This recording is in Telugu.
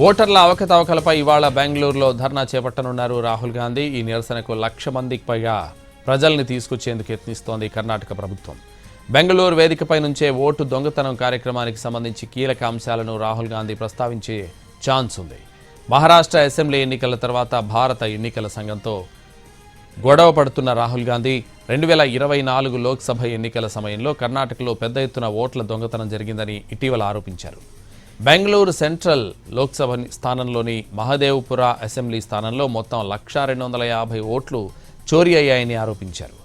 ఓటర్ల అవకతవకలపై ఇవాళ బెంగళూరులో ధర్నా చేపట్టనున్నారు రాహుల్ గాంధీ. ఈ నిరసనకు 1,00,000 మందికి పైగా ప్రజల్ని తీసుకొచ్చేందుకు యత్నిస్తోంది కర్ణాటక ప్రభుత్వం. బెంగళూరు వేదికపై నుంచే ఓటు దొంగతనం కార్యక్రమానికి సంబంధించి కీలక అంశాలను రాహుల్ గాంధీ ప్రస్తావించే ఛాన్స్ ఉంది. మహారాష్ట్ర అసెంబ్లీ ఎన్నికల తర్వాత భారత ఎన్నికల సంఘంతో గొడవ పడుతున్న రాహుల్ గాంధీ 2024 లోక్సభ ఎన్నికల సమయంలో కర్ణాటకలో పెద్ద ఎత్తున ఓట్ల దొంగతనం జరిగిందని ఇటీవల ఆరోపించారు. బెంగళూరు సెంట్రల్ లోక్సభ స్థానంలోని మహదేవ్పుర అసెంబ్లీ స్థానంలో మొత్తం 1,250 ఓట్లు చోరీ అయ్యాయని ఆరోపించారు.